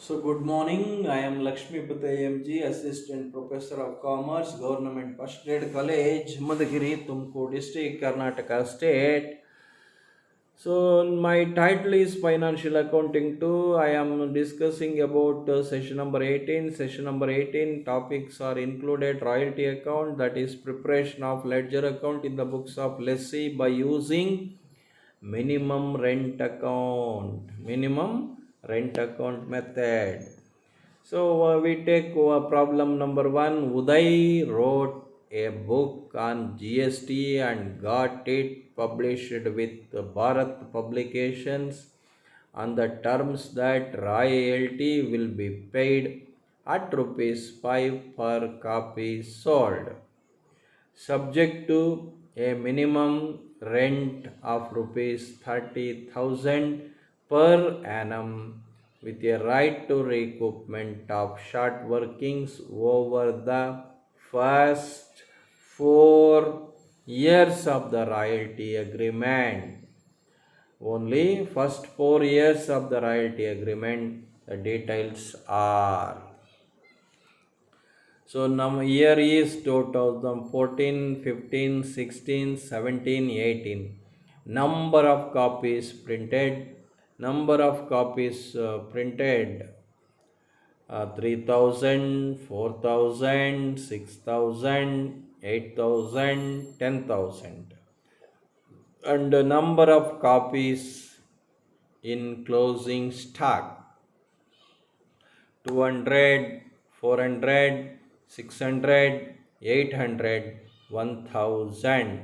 So good morning. I am Lakshmi Patayamji, Assistant Professor of Commerce, Government First Grade College, Madhugiri, Tumkur District, Karnataka State. So my title is Financial Accounting 2. I am discussing about session number 18. Session number 18 topics are included royalty account, that is preparation of ledger account in the books of lessee by using minimum rent account. Minimum rent account method. So we take problem number one. Uday wrote a book on GST and got it published with Bharat Publications on the terms that royalty will be paid at rupees 5 per copy sold, subject to a minimum rent of rupees 30,000 per annum with a right to recoupment of short workings over the first 4 years of the royalty agreement. Only first 4 years of the royalty agreement, the details are. So now year is 2014, 15, 16, 17, 18. Number of copies printed. Number of copies printed 3,000, 4,000, 6,000, 8,000, 10,000. And the number of copies in closing stock 200, 400, 600, 800, 1000.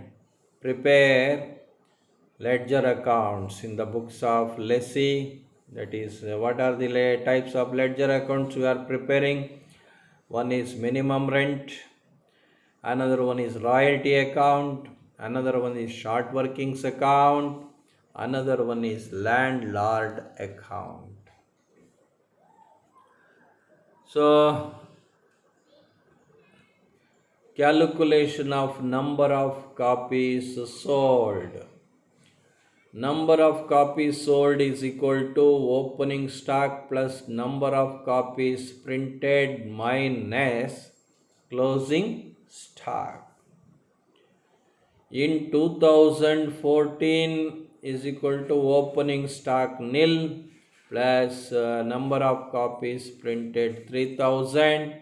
Prepare ledger accounts in the books of lessee. That is, what are the types of ledger accounts we are preparing? One is minimum rent, another one is royalty account, another one is short workings account, another one is landlord account. So calculation of number of copies sold. Number of copies sold is equal to opening stock plus number of copies printed minus closing stock. In 2014 is equal to opening stock nil plus number of copies printed 3000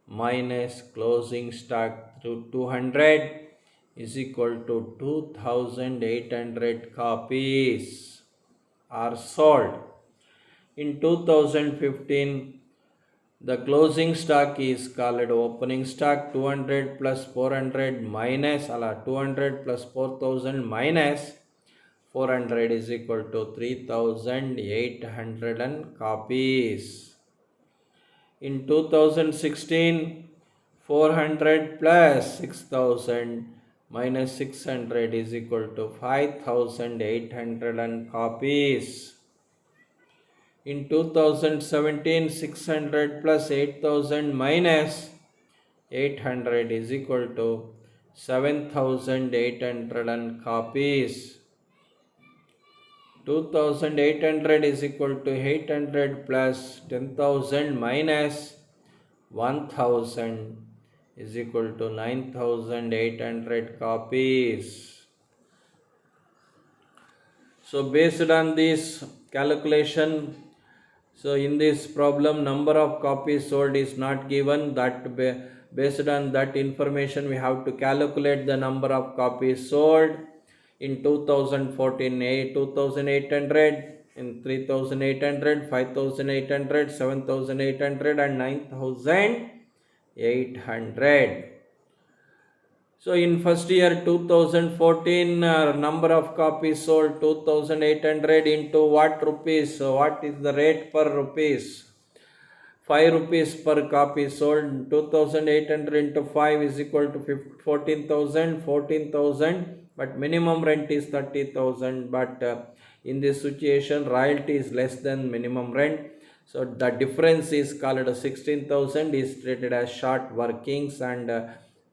minus closing stock to 200 is equal to 2800 copies are sold. In 2015, the closing stock is called opening stock 200 plus 400 minus 200 plus 4000 minus 400 is equal to 3800 copies. In 2016, 400 plus 6000 minus 600 is equal to 5800 copies. In 2017, 600 plus 8000 minus 800 is equal to 7800 copies. 2800 is equal to 800 plus 10,000 minus 1000 is equal to 9800 copies. So based on this calculation, so in this problem number of copies sold is not given. That based on that information we have to calculate the number of copies sold. In 2014, 2800, in 3800, 5800, 7800 and 9800. So in first year 2014, number of copies sold 2800 into what rupees? So what is the rate per rupees? 5 rupees per copy sold. 2800 into 5 is equal to 14,000. But minimum rent is 30,000. But in this situation, royalty is less than minimum rent. So the difference is called 16,000 is treated as short workings and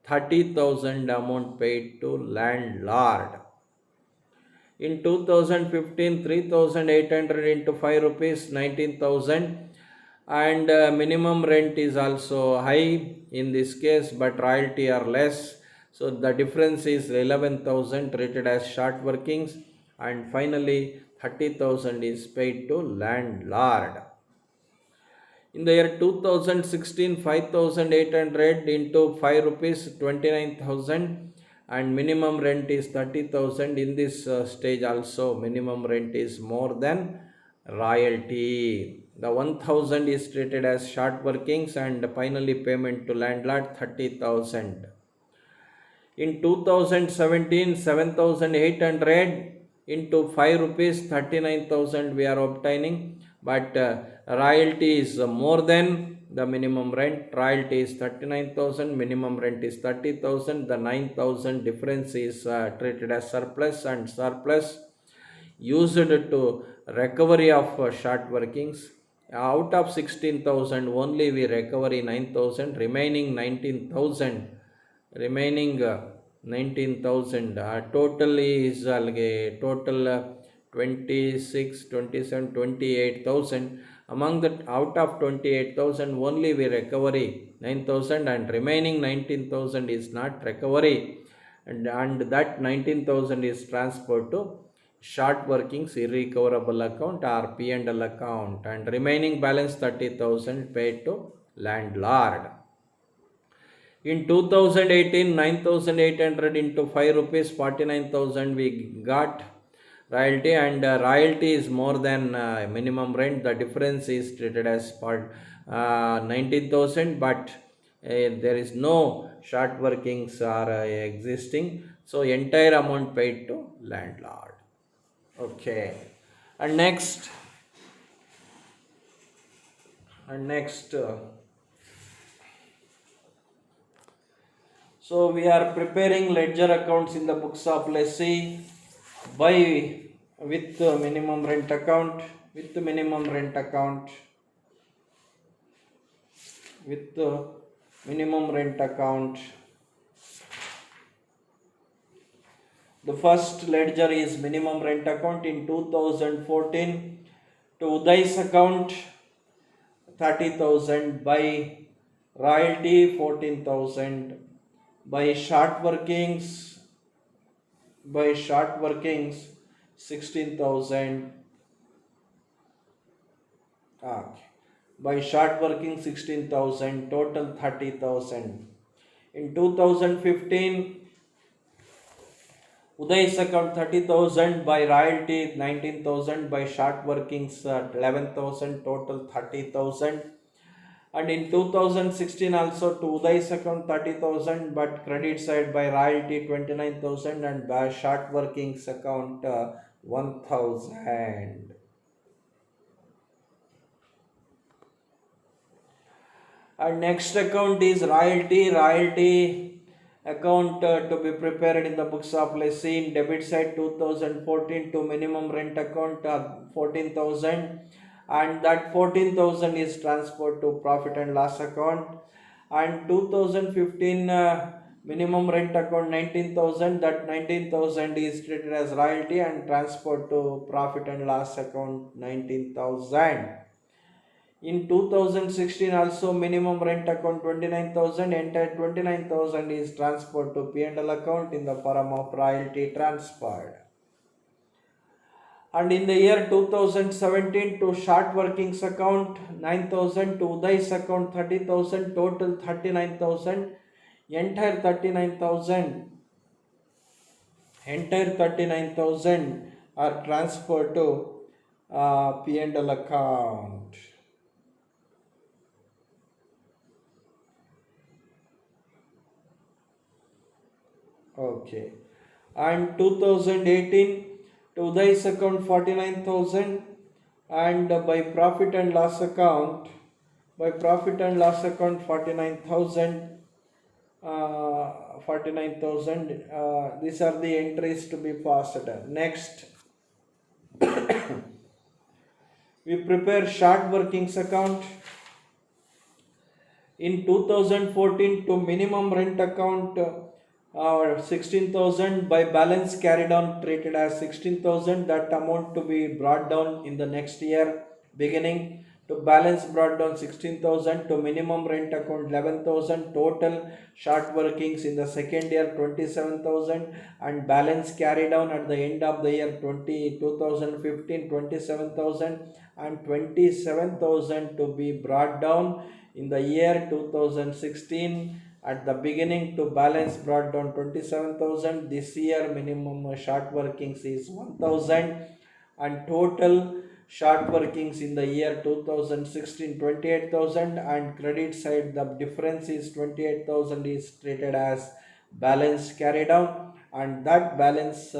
30,000 amount paid to landlord. In 2015, 3,800 into 5 rupees, 19,000. and minimum rent is also high in this case, but royalty are less. So the difference is 11,000 treated as short workings, and finally 30,000 is paid to landlord. In the year 2016, 5,800 into 5 rupees 29,000, and minimum rent is 30,000. In this stage also minimum rent is more than royalty. The 1,000 is treated as short workings, and finally payment to landlord 30,000. In 2017, 7,800 into 5 rupees 39,000 we are obtaining, but royalty is more than the minimum rent. Royalty is 39,000, minimum rent is 30,000. The 9,000 difference is treated as surplus, and surplus used to recovery of short workings. Out of 16,000 only we recovery 9,000, remaining 19,000, remaining 19,000 total is total 26, 27, 28,000. Among that, out of 28,000 only we recovery 9,000, and remaining 19,000 is not recovery, and that 19,000 is transferred to short workings irrecoverable account or P&L account, and remaining balance 30,000 paid to landlord. In 2018, 9,800 into 5 rupees 49,000 we got royalty, and royalty is more than minimum rent. The difference is treated as part 19,000, but there is no short workings are existing, so entire amount paid to landlord. Okay, and next and next so we are preparing ledger accounts in the books of lessee by with minimum rent account, with minimum rent account, with minimum rent account. The first ledger is minimum rent account in 2014 to Uday's account 30,000, by royalty 14,000, by short workings 16,000. Okay. By short working 16,000, total 30,000. In 2015, Uday's account 30,000, by royalty 19,000, by short workings 11,000, total 30,000. And in 2016 also to Uday's account 30,000, but credit side by royalty 29,000, and by short workings account 1,000. And next account is royalty account to be prepared in the books of lessee. In debit side 2014 to minimum rent account 14,000, and that 14,000 is transferred to profit and loss account. And 2015 minimum rent account 19,000, that 19,000 is treated as royalty and transferred to profit and loss account 19,000. In 2016 also minimum rent account 29,000, entire 29,000 is transferred to P&L account in the form of royalty transferred. And in the year 2017 to short workings account 9,000, to Uday's account 30,000, total 39,000, entire 39,000 are transferred to P&L account. Okay, and 2018 to Uday's account 49,000, and by profit and loss account 49,000, 49,000. These are the entries to be passed. Next, we prepare short workings account in 2014 to minimum rent account 16,000, by balance carried on treated as 16,000, that amount to be brought down in the next year beginning To balance brought down 16,000. To minimum rent account 11,000. Total short workings in the second year 27,000. And balance carried down at the end of the year 2015 27,000. And 27,000 to be brought down in the year 2016. At the beginning to balance brought down 27,000. This year minimum short workings is 1,000. And total short workings in the year 2016 28,000. And credit side the difference is 28,000 is treated as balance carried down, and that balance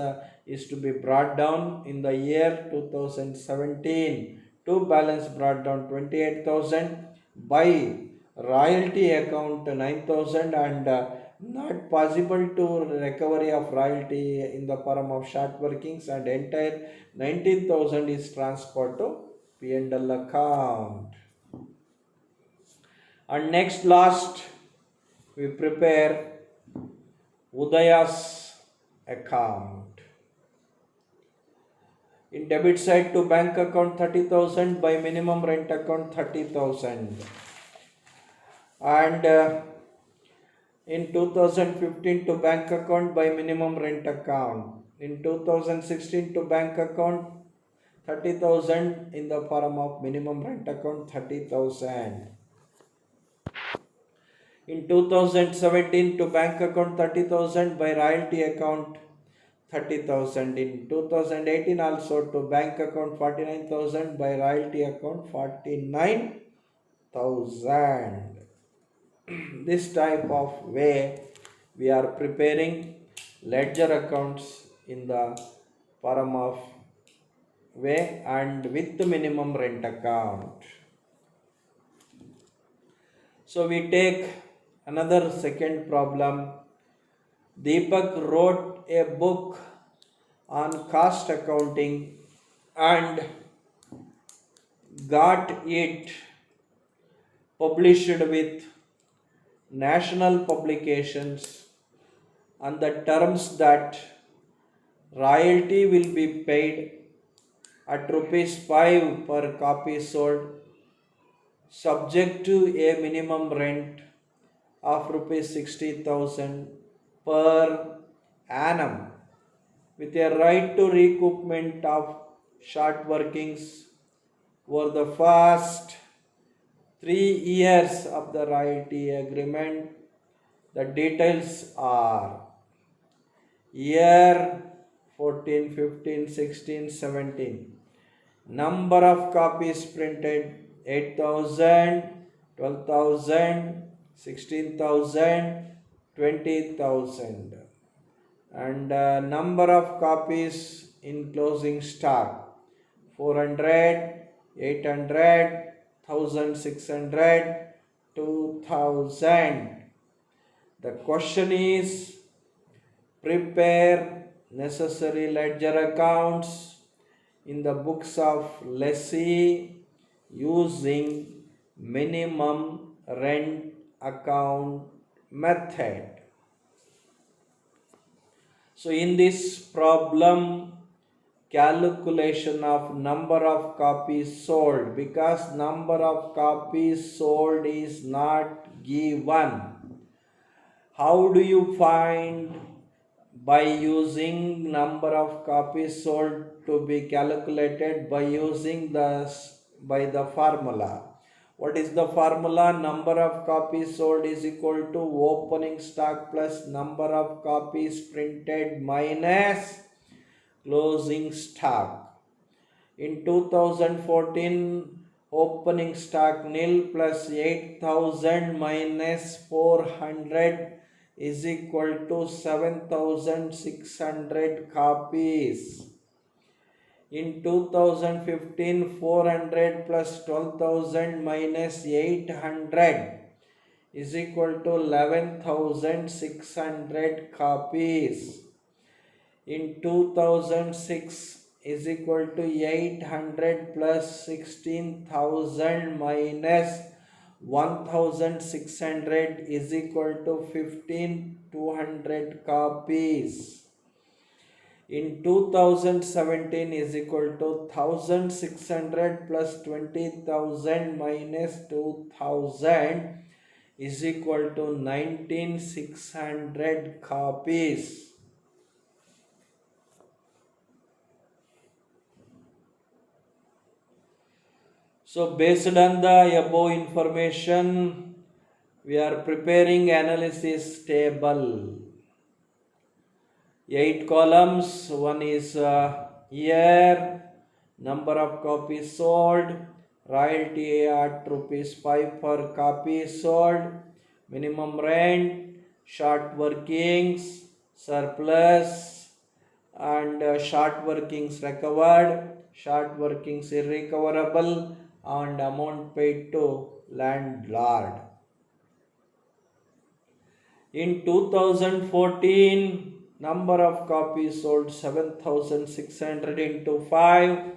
is to be brought down in the year 2017. To balance brought down 28,000 by royalty account 9,000, and not possible to recovery of royalty in the form of short workings, and entire 19,000 is transferred to P&L account. And next last we prepare Udaya's account. In debit side to bank account 30,000, by minimum rent account 30,000. And in 2015 to bank account by minimum rent account. In 2016 to bank account 30,000 in the form of minimum rent account 30,000. In 2017 to bank account 30,000, by royalty account 30,000. In 2018 also to bank account 49,000, by royalty account 49,000. This type of way we are preparing ledger accounts in the form of way and with the minimum rent account. So we take another second problem. Deepak wrote a book on cost accounting and got it published with national publications on the terms that royalty will be paid at rupees 5 per copy sold, subject to a minimum rent of rupees 60,000 per annum, with a right to recoupment of short workings over the first 3 years of the royalty agreement. The details are year 14, 15, 16, 17. Number of copies printed 8,000, 12,000, 16,000, 20,000. And number of copies in closing stock 400, 800, 1,600, 2,000. The question is prepare necessary ledger accounts in the books of lessee using minimum rent account method. So in this problem, calculation of number of copies sold, because number of copies sold is not given. How do you find? By using number of copies sold to be calculated by using the formula. What is the formula? Number of copies sold is equal to opening stock plus number of copies printed minus closing stock. In 2014, opening stock nil plus 8,000 minus 400 is equal to 7,600 copies. In 2015, 400 plus 12,000 minus 800 is equal to 11,600 copies. In 2006 is equal to 800 plus 16,000 minus 1,600 is equal to 15,200 copies. in 2017 is equal to 1600 plus 20,000 minus 2000 is equal to 19,600 copies. So based on the above information, we are preparing analysis table. 8 columns. One is year, number of copies sold, royalty at ₹5 per copy sold, minimum rent, short workings, surplus, and short workings recovered, short workings irrecoverable, and amount paid to landlord. In 2014, number of copies sold 7,600 into 5,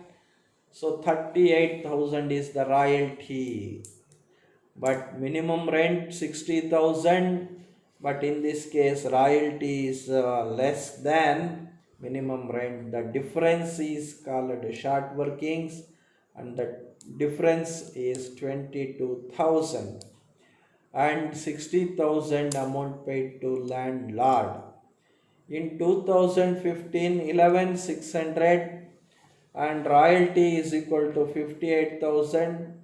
so 38,000 is the royalty. But minimum rent 60,000, but in this case royalty is less than minimum rent. The difference is called short workings, and the difference is 22,000, and 60,000 amount paid to landlord. In 2015, 11,600, and royalty is equal to 58,000,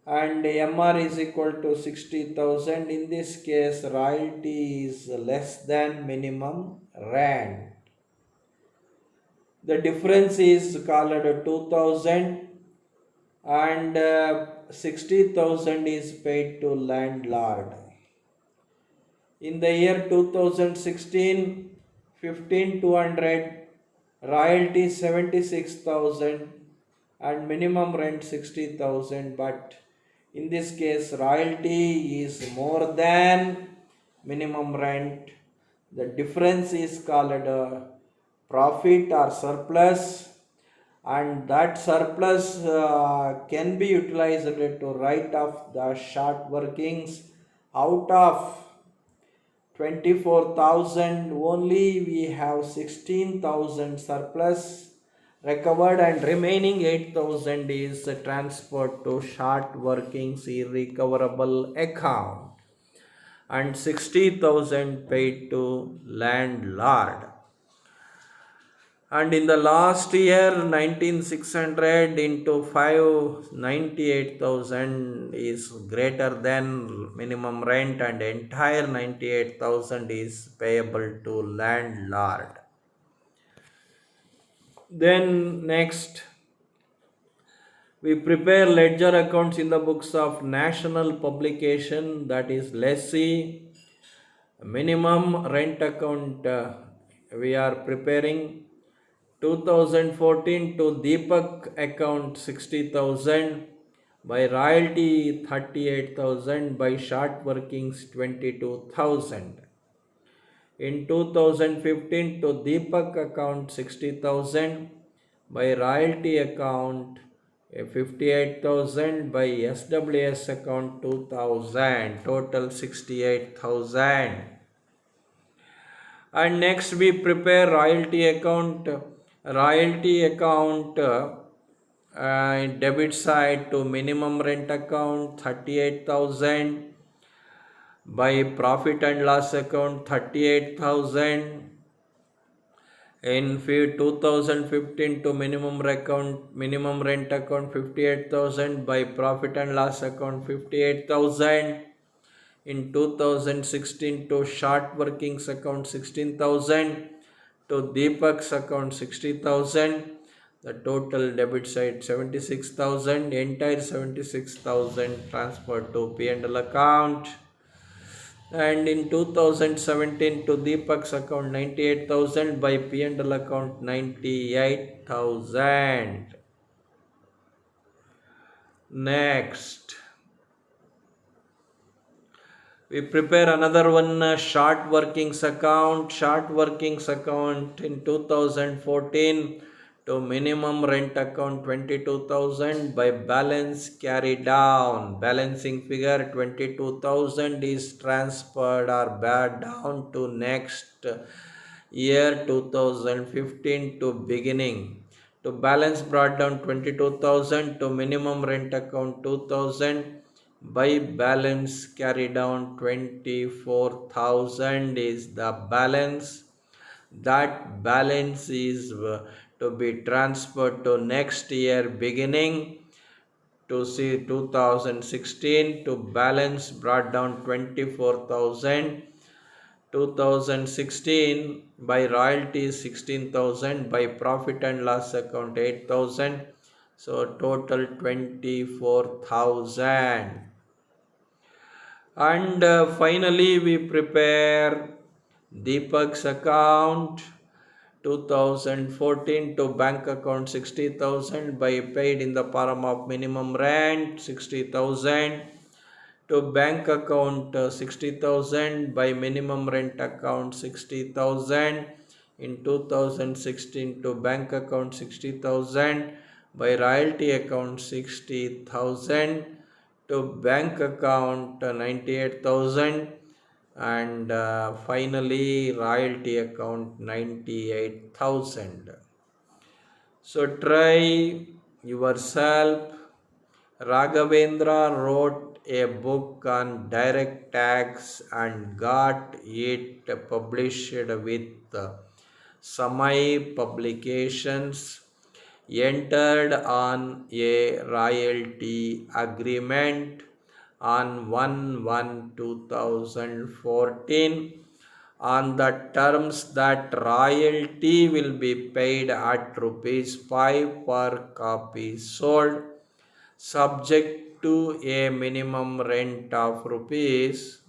and MR is equal to 60,000. In this case, royalty is less than minimum rent. The difference is called 2,000, and 60,000 is paid to landlord. In the year 2016, 15,200, royalty 76,000, and minimum rent 60,000, but in this case royalty is more than minimum rent. The difference is called profit or surplus, and that surplus can be utilized to write off the short workings. Out of 24,000 only, we have 16,000 surplus recovered, and remaining 8,000 is transferred to short workings irrecoverable account, and 60,000 paid to landlord. And in the last year, 19,600 into 5, 98,000 is greater than minimum rent, and entire 98,000 is payable to landlord. Then next, we prepare ledger accounts in the books of national publication, that is lessee. Minimum rent account we are preparing 2014 to Deepak account 60,000, by royalty 38,000, by short workings 22,000. In 2015 to Deepak account 60,000, by royalty account 58,000, by SWS account 2,000, total 68,000. And next we prepare royalty account. Royalty account debit side to minimum rent account 38,000, by profit and loss account 38,000. In 2015 to minimum rent account 58,000, by profit and loss account 58,000. In 2016 to short workings account 16,000, to Deepak's account 60,000. The total debit side 76,000, entire 76,000 transferred to P&L account. And in 2017 to Deepak's account 98,000, by P&L account 98,000. Next, we prepare another one, short workings account. Short workings account in 2014 to minimum rent account 22,000, by balance carry down. Balancing figure 22,000 is transferred or bad down to next year 2015 to beginning. To balance brought down 22,000, to minimum rent account 2,000, by balance carry down 24,000 is the balance. That balance is to be transferred to next year beginning. To see 2016, to balance brought down 24,000, 2016 by royalties 16,000, by profit and loss account 8,000, so total 24,000. And finally we prepare Deepak's account 2014 to bank account 60,000, by paid in the form of minimum rent 60,000, to bank account 60,000, by minimum rent account 60,000 in 2016, to bank account 60,000, by royalty account 60,000, to bank account 98,000, and finally royalty account 98,000. So try yourself. Raghavendra wrote a book on direct tax and got it published with Samay Publications, entered on a royalty agreement on 1/1/2014 on the terms that royalty will be paid at rupees 5 per copy sold, subject to a minimum rent of rupees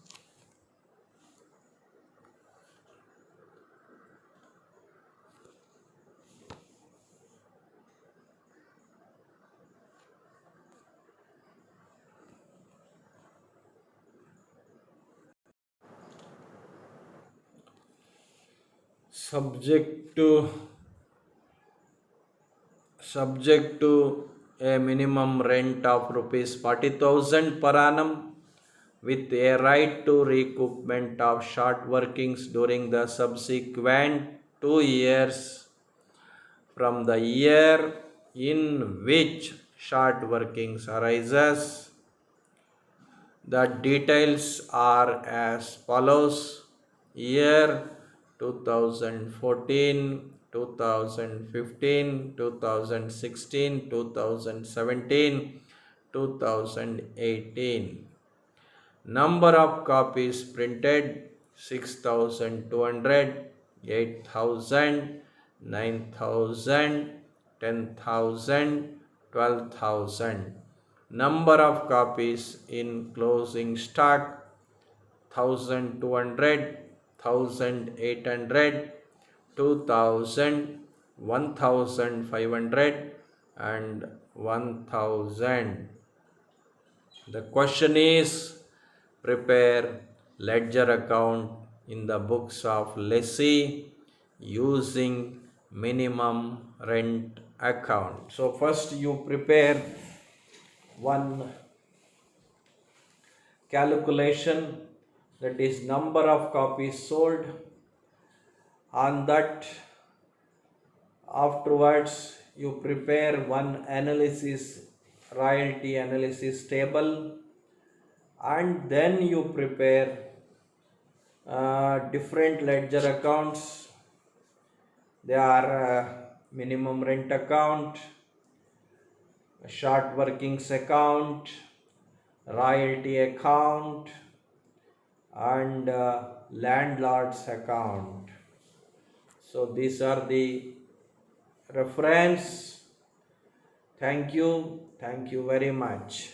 subject to a minimum rent of rupees 40,000 per annum, with a right to recoupment of short workings during the subsequent 2 years from the year in which short workings arises. The details are as follows. Year 2014, 2015, 2016, 2017, 2018. Number of copies printed 6,200, 8,000, 9,000, 10,000, 12,000. Number of copies in closing stock 1,200, 1,800, 2,000, 1,500, and 1,000. The question is, prepare ledger account in the books of lessee using minimum rent account. So first you prepare one calculation, that is number of copies sold. On that, afterwards you prepare one analysis, royalty analysis table, and then you prepare different ledger accounts. They are minimum rent account, short workings account, royalty account, and landlord's account. So these are the reference. Thank you very much.